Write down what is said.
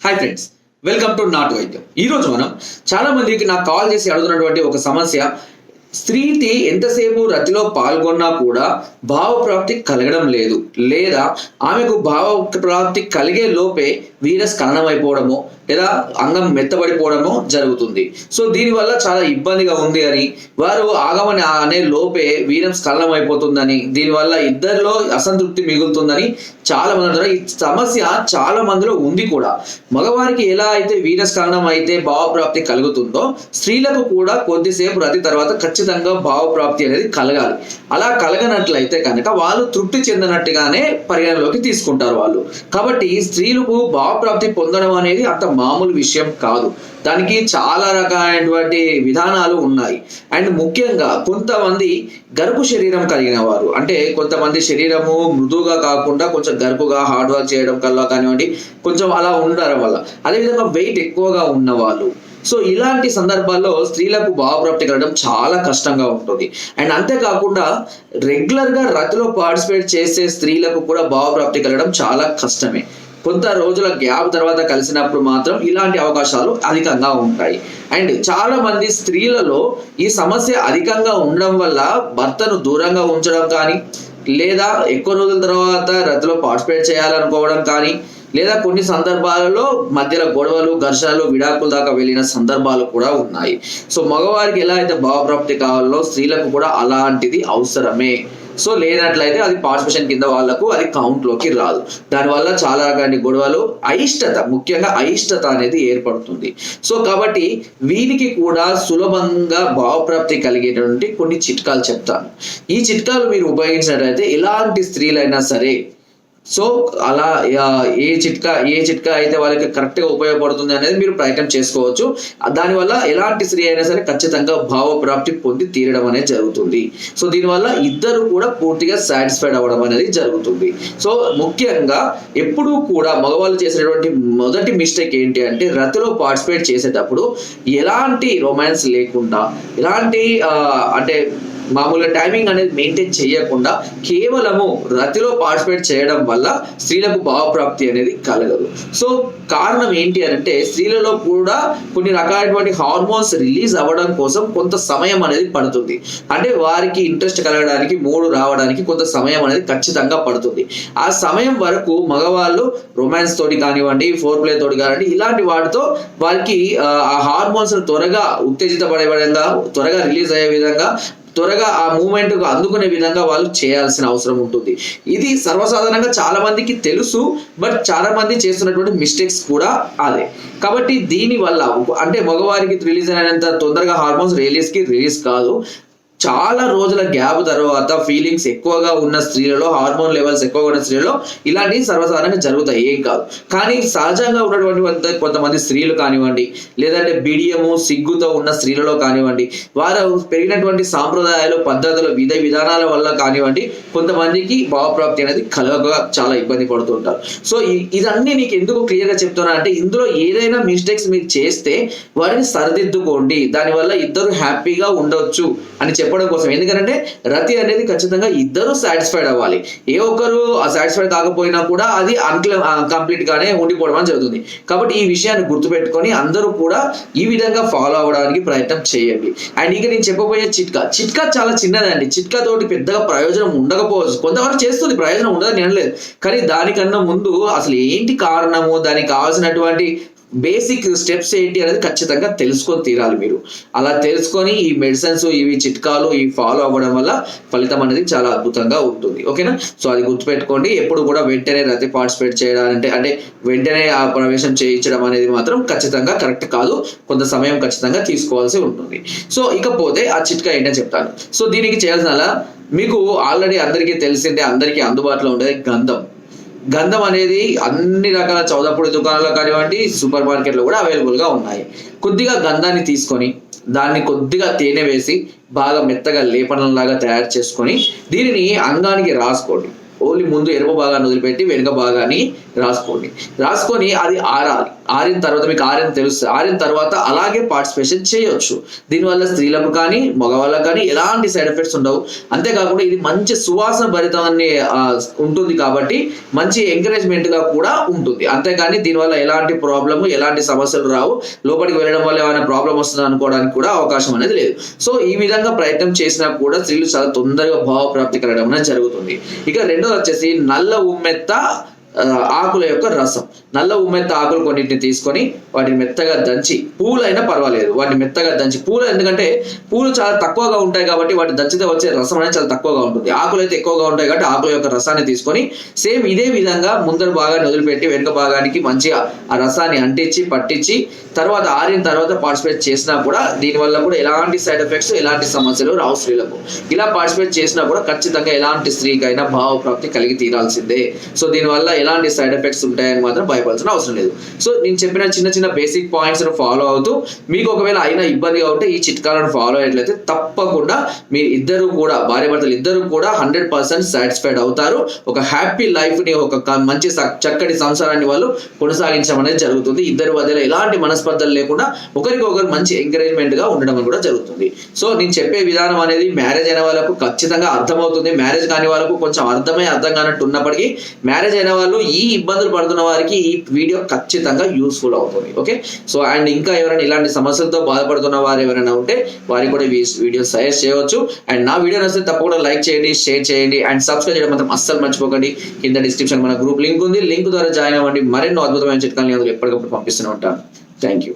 Hi friends, welcome to నాటు వైద్యం. ఈరోజు మనం చాలా మందికి నాకు కాల్ చేసి అడుగుతున్నటువంటి ఒక సమస్య, స్త్రీకి ఎంతసేపు రతిలో పాల్గొన్నా కూడా భావప్రాప్తి కలగడం లేదు, లేదా ఆమెకు భావప్రాప్తి కలిగే లోపే వీరస్ ఖననమైపోవడమో లేదా అంగం మెత్తబడిపోవడమో జరుగుతుంది. సో దీనివల్ల చాలా ఇబ్బందిగా ఉంది అని, వారు ఆగమని అనే లోపే వీరం స్ఖలనం అయిపోతుందని, దీనివల్ల ఇద్దరిలో అసంతృప్తి మిగులుతుందని చాలా మంది అంటారు. ఈ సమస్య చాలా మందిలో ఉంది కూడా. మగవారికి ఎలా అయితే వీరస్ఖలనం అయితే భావప్రాప్తి కలుగుతుందో, స్త్రీలకు కూడా కొద్దిసేపు రతి తర్వాత ఖచ్చితంగా భావప్రాప్తి అనేది కలగాలి. అలా కలగనట్లయితే కనుక వాళ్ళు తృప్తి చెందినట్టుగానే పరిగణలోకి తీసుకుంటారు వాళ్ళు. కాబట్టి స్త్రీలకు భావప్రాప్తి పొందడం అనేది అంత మామూలు విషయం కాదు. దానికి చాలా రకాలైనటువంటి విధానాలు ఉన్నాయి. అండ్ ముఖ్యంగా కొంతమంది గరుకు శరీరం కలిగిన వారు, అంటే కొంతమంది శరీరము మృదువుగా కాకుండా కొంచెం గరుకుగా హార్డ్ వర్క్ చేయడం కల్లా కానివ్వండి, కొంచెం అలా ఉండడం వల్ల, అదేవిధంగా వెయిట్ ఎక్కువగా ఉన్నవాళ్ళు, సో ఇలాంటి సందర్భాల్లో స్త్రీలకు భావప్రాప్తి కలగడం చాలా కష్టంగా ఉంటుంది. అండ్ అంతేకాకుండా రెగ్యులర్గా రతిలో పార్టిసిపేట్ చేసే స్త్రీలకు కూడా భావప్రాప్తి కలగడం చాలా కష్టమే. కొంత రోజుల గ్యాప్ తర్వాత కలిసినప్పుడు మాత్రం ఇలాంటి అవకాశాలు అధికంగా ఉంటాయి. అండ్ చాలా మంది స్త్రీలలో ఈ సమస్య అధికంగా ఉండడం వల్ల భర్తను దూరంగా ఉంచడం కానీ, లేదా ఎక్కువ రోజుల తర్వాత రతిలో పార్టిసిపేట్ చేయాలనుకోవడం కానీ, లేదా కొన్ని సందర్భాలలో మధ్యలో గొడవలు, ఘర్షణలు, విడాకుల దాకా వెళ్ళిన సందర్భాలు కూడా ఉన్నాయి. సో మగవారికి ఎలా అయితే భావప్రాప్తి కావాలో స్త్రీలకు కూడా అలాంటిది అవసరమే. సో లేనట్లయితే అది పార్టిసిపేషన్ కింద వాళ్ళకు అది కౌంట్లోకి రాదు. దానివల్ల చాలా రకాల గొడవలు, అయిష్టత, ముఖ్యంగా అయిష్టత అనేది ఏర్పడుతుంది. సో కాబట్టి వీరికి కూడా సులభంగా భావప్రాప్తి కలిగేటువంటి కొన్ని చిట్కాలు చెప్తాను. ఈ చిట్కాలు మీరు ఉపయోగించినట్లయితే ఎలాంటి స్త్రీలైనా సరే, సో అలా ఏ చిట్కా అయితే వాళ్ళకి కరెక్ట్గా ఉపయోగపడుతుంది అనేది మీరు ప్రయత్నం చేసుకోవచ్చు. దానివల్ల ఎలాంటి స్త్రీ అయినా సరే ఖచ్చితంగా భావప్రాప్తి పొంది తీరడం అనేది జరుగుతుంది. సో దీనివల్ల ఇద్దరు కూడా పూర్తిగా సాటిస్ఫైడ్ అవ్వడం అనేది జరుగుతుంది. సో ముఖ్యంగా ఎప్పుడూ కూడా మగవాళ్ళు చేసేటువంటి మొదటి మిస్టేక్ ఏంటి అంటే, రతిలో పార్టిసిపేట్ చేసేటప్పుడు ఎలాంటి రొమాన్స్ లేకుండా, ఎలాంటి అంటే మామూలుగా టైమింగ్ అనేది మెయింటైన్ చేయకుండా కేవలము రతిలో పార్టిసిపేట్ చేయడం వల్ల స్త్రీలకు భావప్రాప్తి అనేది కలగదు. సో కారణం ఏంటి అంటే, స్త్రీలలో కూడా కొన్ని రకాలైనటువంటి హార్మోన్స్ రిలీజ్ అవ్వడం కోసం కొంత సమయం అనేది పడుతుంది. అంటే వారికి ఇంట్రెస్ట్ కలగడానికి, మూడు రావడానికి కొంత సమయం అనేది ఖచ్చితంగా పడుతుంది. ఆ సమయం వరకు మగవాళ్ళు రొమాన్స్ తోటి కానివ్వండి, ఫోర్ ప్లే తోటి కానివ్వండి, ఇలాంటి వాటితో వారికి ఆ హార్మోన్స్ త్వరగా ఉత్తేజితపడే విధంగా, త్వరగా రిలీజ్ అయ్యే విధంగా, త్వరగా ఆ మూమెంట్కు అందుకునే విధంగా వాళ్ళు చేయాల్సిన అవసరం ఉంటుంది. ఇది సర్వసాధారణంగా చాలా మందికి తెలుసు, బట్ చాలా మంది చేస్తున్నటువంటి మిస్టేక్స్ కూడా అదే. కాబట్టి దీనివల్ల అంటే మగవారికి రిలీజ్ అయినంత తొందరగా హార్మోన్స్ రిలీజ్ కాదు. చాలా రోజుల గ్యాప్ తర్వాత ఫీలింగ్స్ ఎక్కువగా ఉన్న స్త్రీలలో, హార్మోన్ లెవెల్స్ ఎక్కువగా ఉన్న స్త్రీలలో ఇలాంటివి సర్వసాధారణంగా జరుగుతాయి, ఏం కాదు. కానీ సహజంగా ఉన్నటువంటి కొంతమంది స్త్రీలు కానివ్వండి, లేదంటే బిడియము, సిగ్గుతో ఉన్న స్త్రీలలో కానివ్వండి, వారు పెరిగినటువంటి సాంప్రదాయాలు, పద్ధతులు, విధానాల వల్ల కానివ్వండి, కొంతమందికి భావప్రాప్తి అనేది కలగక చాలా ఇబ్బంది పడుతుంటారు. సో ఇదన్నీ నీకు ఎందుకు క్లియర్గా చెప్తున్నా అంటే, ఇందులో ఏదైనా మిస్టేక్స్ మీరు చేస్తే వాటిని సరిదిద్దుకోండి. దానివల్ల ఇద్దరు హ్యాపీగా ఉండొచ్చు అని చెప్పడం కోసం. ఎందుకంటే రతి అనేది ఖచ్చితంగా ఇద్దరు సాటిస్ఫైడ్ అవ్వాలి. ఏ ఒక్కరు సాటిస్ఫైడ్ కాకపోయినా కూడా అది కంప్లీట్ గానే ఉండిపోవడం అని జరుగుతుంది. కాబట్టి ఈ విషయాన్ని గుర్తుపెట్టుకొని అందరూ కూడా ఈ విధంగా ఫాలో అవ్వడానికి ప్రయత్నం చేయండి. అండ్ ఇక నేను చెప్పబోయే చిట్కా చాలా చిన్నదండి. చిట్కా తోటి పెద్దగా ప్రయోజనం ఉండకపోవచ్చు, కొంతవరకు చేస్తుంది, ప్రయోజనం ఉండదని అనలేదు. కానీ దానికన్నా ముందు అసలు ఏంటి కారణము, దానికి కావాల్సినటువంటి బేసిక్ స్టెప్స్ ఏంటి అనేది ఖచ్చితంగా తెలుసుకొని తీరాలి మీరు. అలా తెలుసుకొని ఈ మెడిసిన్స్, ఇవి చిట్కాలు ఇవి ఫాలో అవ్వడం వల్ల ఫలితం అనేది చాలా అద్భుతంగా ఉంటుంది. ఓకేనా? సో అది గుర్తుపెట్టుకోండి. ఎప్పుడు కూడా వెంటనే రతి పార్టిసిపేట్ చేయడానికి, అంటే వెంటనే ఆ ప్రవేశం చేయించడం అనేది మాత్రం ఖచ్చితంగా కరెక్ట్ కాదు. కొంత సమయం ఖచ్చితంగా తీసుకోవాల్సి ఉంటుంది. సో ఇకపోతే ఆ చిట్కా ఏంటని చెప్తాను. సో దీనికి చేయాల్సిన, మీకు ఆల్రెడీ అందరికీ తెలిసిందే, అందరికీ అందుబాటులో ఉండేది గంధం అనేది అన్ని రకాల చౌదప్పుడు దుకాణాల్లో కానివ్వండి, సూపర్ మార్కెట్లో కూడా అవైలబుల్గా ఉన్నాయి. కొద్దిగా గంధాన్ని తీసుకొని దాన్ని కొద్దిగా తేనె వేసి బాగా మెత్తగా లేపనంలాగా తయారు చేసుకొని దీనిని అంగానికి రాసుకోండి. ఓన్లీ ముందు ఎరుపు భాగాన్ని వదిలిపెట్టి వెనుక భాగాన్ని రాసుకొని అది ఆరాలి. ఆరిన తర్వాత మీకు ఆరిన తెలుస్తుంది, ఆరిన తర్వాత అలాగే పార్టిసిపేషన్ చేయొచ్చు. దీనివల్ల స్త్రీలకు కానీ మగవాళ్ళకు కానీ ఎలాంటి సైడ్ ఎఫెక్ట్స్ ఉండవు. అంతేకాకుండా ఇది మంచి సువాసన భరితాన్ని ఉంటుంది కాబట్టి మంచి ఎంకరేజ్మెంట్ గా కూడా ఉంటుంది. అంతేగాని దీనివల్ల ఎలాంటి ప్రాబ్లము ఎలాంటి సమస్యలు రావు, లోపలికి వెళ్ళడం వల్ల ఏమైనా ప్రాబ్లం వస్తుంది అనుకోవడానికి కూడా అవకాశం అనేది లేదు. సో ఈ విధంగా ప్రయత్నం చేసినా కూడా స్త్రీలు చాలా తొందరగా భావప్రాప్తి కలగడం అనేది జరుగుతుంది. ఇక రెండోది వచ్చేసి నల్ల ఉమ్మెత్త ఆకుల యొక్క రసం. నల్ల ఉమ్మెత్త ఆకులు కొన్నింటిని తీసుకొని వాటిని మెత్తగా దంచి, పూలైనా పర్వాలేదు వాటిని మెత్తగా దంచి, పూలు ఎందుకంటే పూలు చాలా తక్కువగా ఉంటాయి కాబట్టి వాటి దంచితే వచ్చే రసం అనేది చాలా తక్కువగా ఉంటుంది. ఆకులు అయితే ఎక్కువగా ఉంటాయి కాబట్టి ఆకుల యొక్క రసాన్ని తీసుకొని సేమ్ ఇదే విధంగా ముందర భాగాన్ని వదిలిపెట్టి వెనుక భాగానికి మంచిగా ఆ రసాన్ని అంటించి పట్టించి తర్వాత ఆరిన తర్వాత పార్టిసిపేట్ చేసినా కూడా దీనివల్ల కూడా ఎలాంటి సైడ్ ఎఫెక్ట్స్ ఎలాంటి సమస్యలు రావు స్త్రీలకు. ఇలా పార్టిసిపేట్ చేసినా కూడా ఖచ్చితంగా ఎలాంటి స్త్రీకైనా భావప్రాప్తి కలిగి తీరాల్సిందే. సో దీనివల్ల ఎలాంటి సైడ్ ఎఫెక్ట్స్ ఉంటాయని మాత్రం భయపడాల్సిన అవసరం లేదు. సో నేను చెప్పిన చిన్న చిన్న బేసిక్ పాయింట్స్ ఫాలో అవుతూ మీకు ఒకవేళ అయినా ఇబ్బందిగా ఉంటే ఈ చిట్కాలను ఫాలో అయ్యేట్లయితే తప్పకుండా మీరు ఇద్దరు కూడా భార్యాభర్తలు ఇద్దరు కూడా 100% సాటిస్ఫైడ్ అవుతారు. ఒక హ్యాపీ లైఫ్ ని ఒక మంచి చక్కటి సంసారాన్ని వాళ్ళు కొనసాగించడం అనేది జరుగుతుంది. ఇద్దరి మధ్యలో ఎలాంటి మనస్పర్ధలు లేకుండా ఒకరికొకరు మంచి ఎంకరేజ్మెంట్ గా ఉండడం కూడా జరుగుతుంది. సో నేను చెప్పే విధానం అనేది మ్యారేజ్ అయిన వాళ్ళకు ఖచ్చితంగా అర్థమవుతుంది. మ్యారేజ్ కాని వాళ్ళకు కొంచెం అర్థం కానట్టు ఉన్నప్పటికీ మ్యారేజ్ అయిన వాళ్ళు ఈ ఇబ్బందులు పడుతున్న వారికి ఈ వీడియో ఖచ్చితంగా యూస్ఫుల్ అవుతుంది. ఓకే, సో అండ్ ఇంకా ఎవరైనా ఇలాంటి సమస్యలతో బాధపడుతున్న వారు ఎవరైనా ఉంటే వారికి కూడా వీడియో సజెస్ట్ చేయవచ్చు. అండ్ నా వీడియో నచ్చితే తప్పకుండా లైక్ చేయండి, షేర్ చేయండి అండ్ సబ్స్క్రైబ్ చేయడం మాత్రం అస్సలు మర్చిపోకండి. కింద డిస్క్రిప్షన్ మన గ్రూప్ లింక్ ఉంది, లింక్ ద్వారా జాయిన్ అవ్వండి. మరెన్నో అద్భుతమైన చిట్కాలు అందులో ఎప్పటికప్పుడు పంపిస్తూనే ఉంటాను. Thank you.